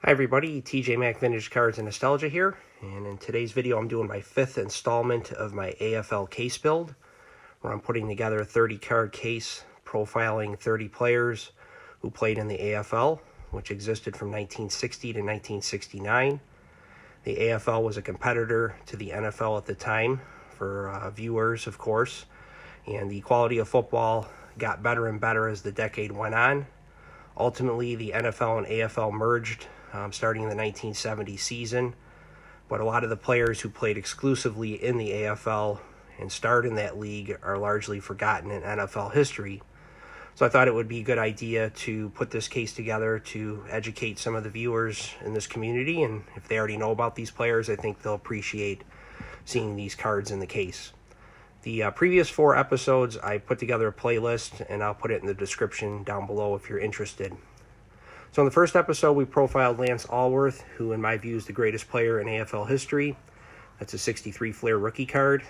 Hi everybody, TJ Mac Vintage Cards and Nostalgia here, and in today's video I'm doing my 5th installment of my AFL case build, where I'm putting together a 30 card case profiling 30 players who played in the AFL, which existed from 1960 to 1969. The AFL was a competitor to the NFL at the time for viewers, of course, and the quality of football got better and better as the decade went on. Ultimately, the NFL and AFL merged starting in the 1970 season, but a lot of the players who played exclusively in the AFL and starred in that league are largely forgotten in NFL history. So I thought it would be a good idea to put this case together to educate some of the viewers in this community, and if they already know about these players, I think they'll appreciate seeing these cards in the case. The previous 4 episodes, I put together a playlist, and I'll put it in the description down below if you're interested. So in the first episode, we profiled Lance Allworth, who in my view is the greatest player in AFL history. That's a 63 Flair rookie card.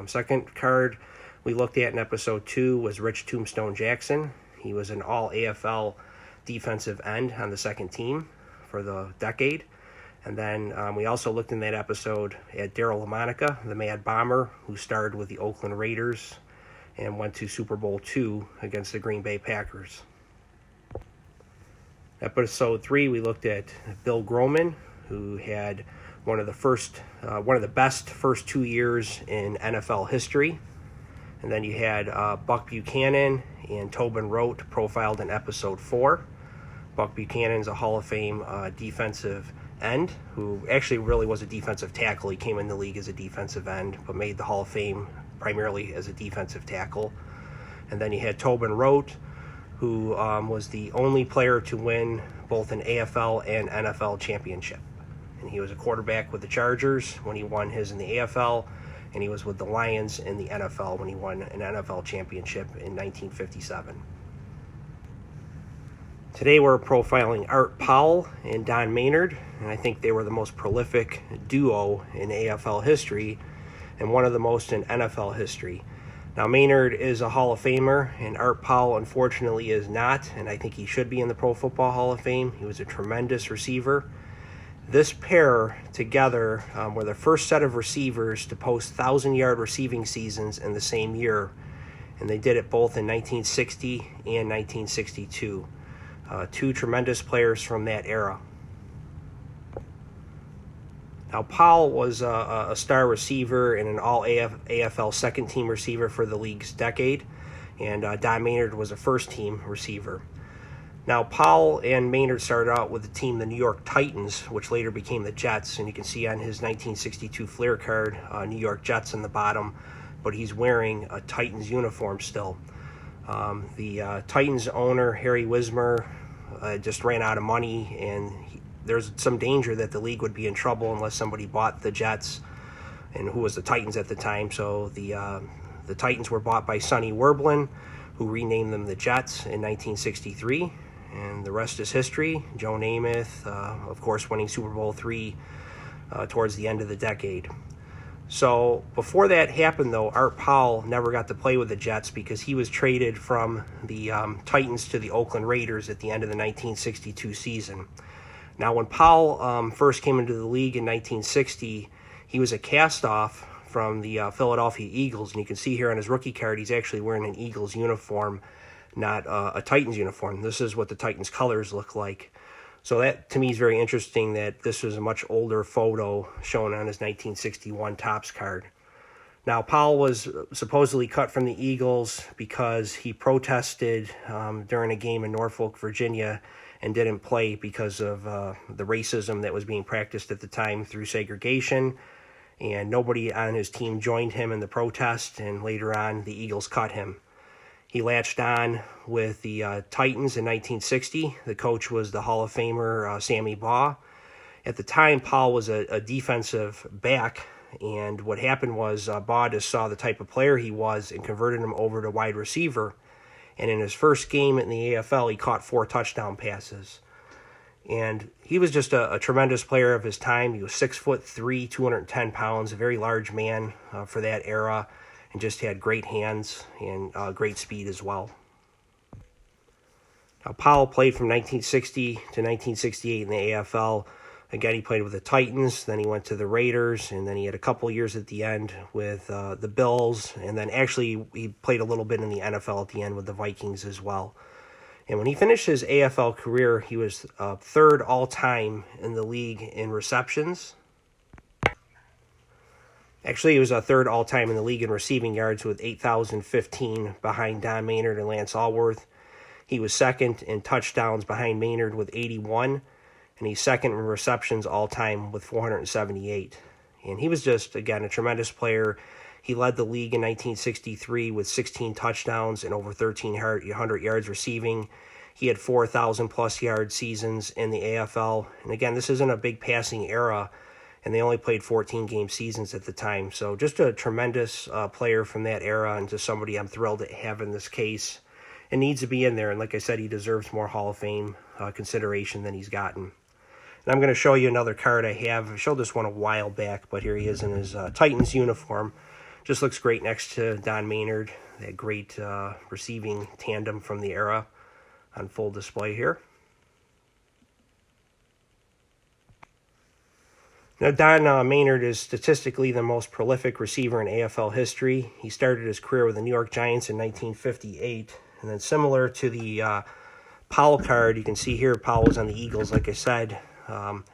Second card we looked at in episode 2 was Rich Tombstone Jackson. He was an all-AFL defensive end on the second team for the decade. And then we also looked in that episode at Daryl LaMonica, the Mad Bomber, who starred with the Oakland Raiders and went to Super Bowl II against the Green Bay Packers. Episode 3, we looked at Bill Groman, who had one of the best first 2 years in NFL history. And then you had Buck Buchanan and Tobin Rote profiled in episode 4. Buck Buchanan's a Hall of Fame defensive end, who actually really was a defensive tackle. He came in the league as a defensive end, but made the Hall of Fame primarily as a defensive tackle. And then you had Tobin Rote, who was the only player to win both an AFL and NFL championship. And he was a quarterback with the Chargers when he won his in the AFL, and he was with the Lions in the NFL when he won an NFL championship in 1957. Today we're profiling Art Powell and Don Maynard, and I think they were the most prolific duo in AFL history and one of the most in NFL history. Now, Maynard is a Hall of Famer, and Art Powell, unfortunately, is not, and I think he should be in the Pro Football Hall of Fame. He was a tremendous receiver. This pair together were the first set of receivers to post 1,000-yard receiving seasons in the same year, and they did it both in 1960 and 1962. Two tremendous players from that era. Now, Powell was a star receiver and an all-AFL second-team receiver for the league's decade, and Don Maynard was a first-team receiver. Now, Powell and Maynard started out with the team, the New York Titans, which later became the Jets, and you can see on his 1962 Flair card, New York Jets in the bottom, but he's wearing a Titans uniform still. The Titans owner, Harry Wismer, just ran out of money, and there's some danger that the league would be in trouble unless somebody bought the Jets, and who was the Titans at the time. So the Titans were bought by Sonny Werblin, who renamed them the Jets in 1963, and the rest is history. Joe Namath, of course, winning Super Bowl III towards the end of the decade. So before that happened, though, Art Powell never got to play with the Jets because he was traded from the Titans to the Oakland Raiders at the end of the 1962 season. Now, when Powell first came into the league in 1960, he was a cast-off from the Philadelphia Eagles, and you can see here on his rookie card he's actually wearing an Eagles uniform, not a Titans uniform. This is what the Titans colors look like. So that, to me, is very interesting that this was a much older photo shown on his 1961 Topps card. Now, Powell was supposedly cut from the Eagles because he protested during a game in Norfolk, Virginia, and didn't play because of the racism that was being practiced at the time through segregation. And nobody on his team joined him in the protest, and later on, the Eagles cut him. He latched on with the Titans in 1960. The coach was the Hall of Famer Sammy Baugh. At the time, Powell was a defensive back, and what happened was Baugh just saw the type of player he was and converted him over to wide receiver. And in his first game in the AFL, he caught 4 touchdown passes. And he was just a tremendous player of his time. He was 6'3", 210 pounds, a very large man for that era, and just had great hands and great speed as well. Now, Powell played from 1960 to 1968 in the AFL. Again, he played with the Titans, then he went to the Raiders, and then he had a couple years at the end with the Bills, and then actually he played a little bit in the NFL at the end with the Vikings as well. And when he finished his AFL career, he was third all-time in the league in receptions. Actually, he was third all-time in the league in receiving yards with 8,015 behind Don Maynard and Lance Allworth. He was second in touchdowns behind Maynard with 81, and he's second in receptions all-time with 478. And he was just, again, a tremendous player. He led the league in 1963 with 16 touchdowns and over 1,300 yards receiving. He had 4,000-plus yard seasons in the AFL. And again, this isn't a big passing era, and they only played 14-game seasons at the time. So just a tremendous player from that era, and just somebody I'm thrilled to have in this case. It needs to be in there, and like I said, he deserves more Hall of Fame consideration than he's gotten. And I'm going to show you another card I have. I showed this one a while back, but here he is in his Titans uniform. Just looks great next to Don Maynard, that great receiving tandem from the era on full display here. Now, Don Maynard is statistically the most prolific receiver in AFL history. He started his career with the New York Giants in 1958. And then similar to the Powell card, you can see here Powell was on the Eagles, like I said.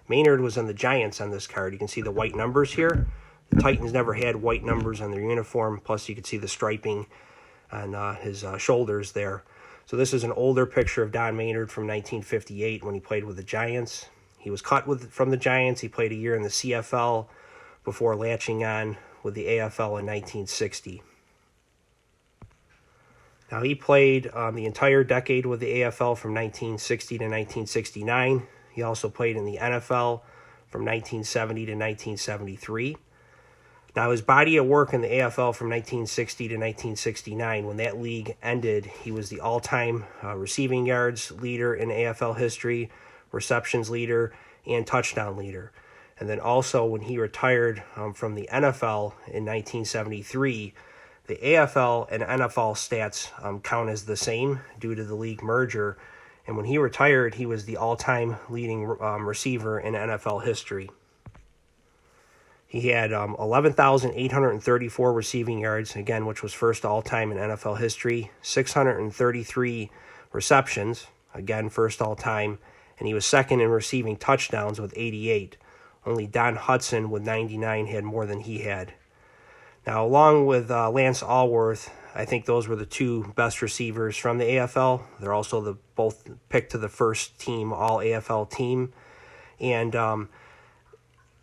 Maynard was on the Giants on this card. You can see the white numbers here. The Titans never had white numbers on their uniform. Plus, you can see the striping on his shoulders there. So this is an older picture of Don Maynard from 1958 when he played with the Giants. He was cut from the Giants. He played a year in the CFL before latching on with the AFL in 1960. Now, he played the entire decade with the AFL from 1960 to 1969. He also played in the NFL from 1970 to 1973. Now, his body of work in the AFL from 1960 to 1969, when that league ended, he was the all-time receiving yards leader in AFL history, receptions leader, and touchdown leader. And then also when he retired from the NFL in 1973, the AFL and NFL stats count as the same due to the league merger. And when he retired, he was the all-time leading receiver in NFL history. He had 11,834 receiving yards, again, which was first all-time in NFL history, 633 receptions, again, first all-time, and he was second in receiving touchdowns with 88. Only Don Hudson with 99 had more than he had. Now, along with Lance Allworth, I think those were the two best receivers from the AFL. They're also both picked to the first team, all-AFL team. And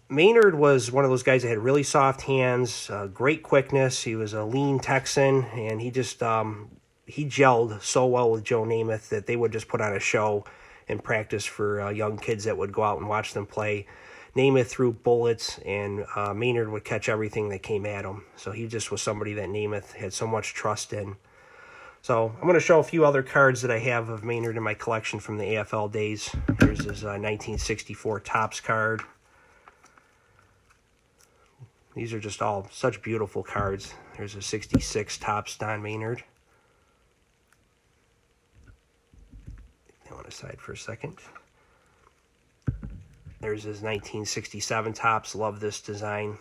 Maynard was one of those guys that had really soft hands, great quickness. He was a lean Texan, and he just he gelled so well with Joe Namath that they would just put on a show in practice for young kids that would go out and watch them play. Namath threw bullets, and Maynard would catch everything that came at him. So he just was somebody that Namath had so much trust in. So I'm going to show a few other cards that I have of Maynard in my collection from the AFL days. Here's his 1964 Topps card. These are just all such beautiful cards. There's a 66 Topps Don Maynard. Put that one aside for a second. There's his 1967 Topps. Love this design.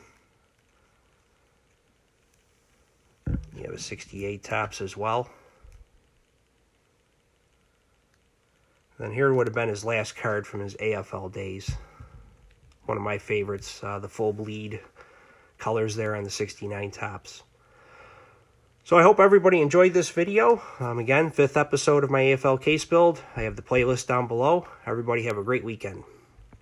You have a 68 Topps as well. Then here would have been his last card from his AFL days. One of my favorites, the full bleed colors there on the 69 Topps. So I hope everybody enjoyed this video. Again, 5th episode of my AFL case build. I have the playlist down below. Everybody have a great weekend.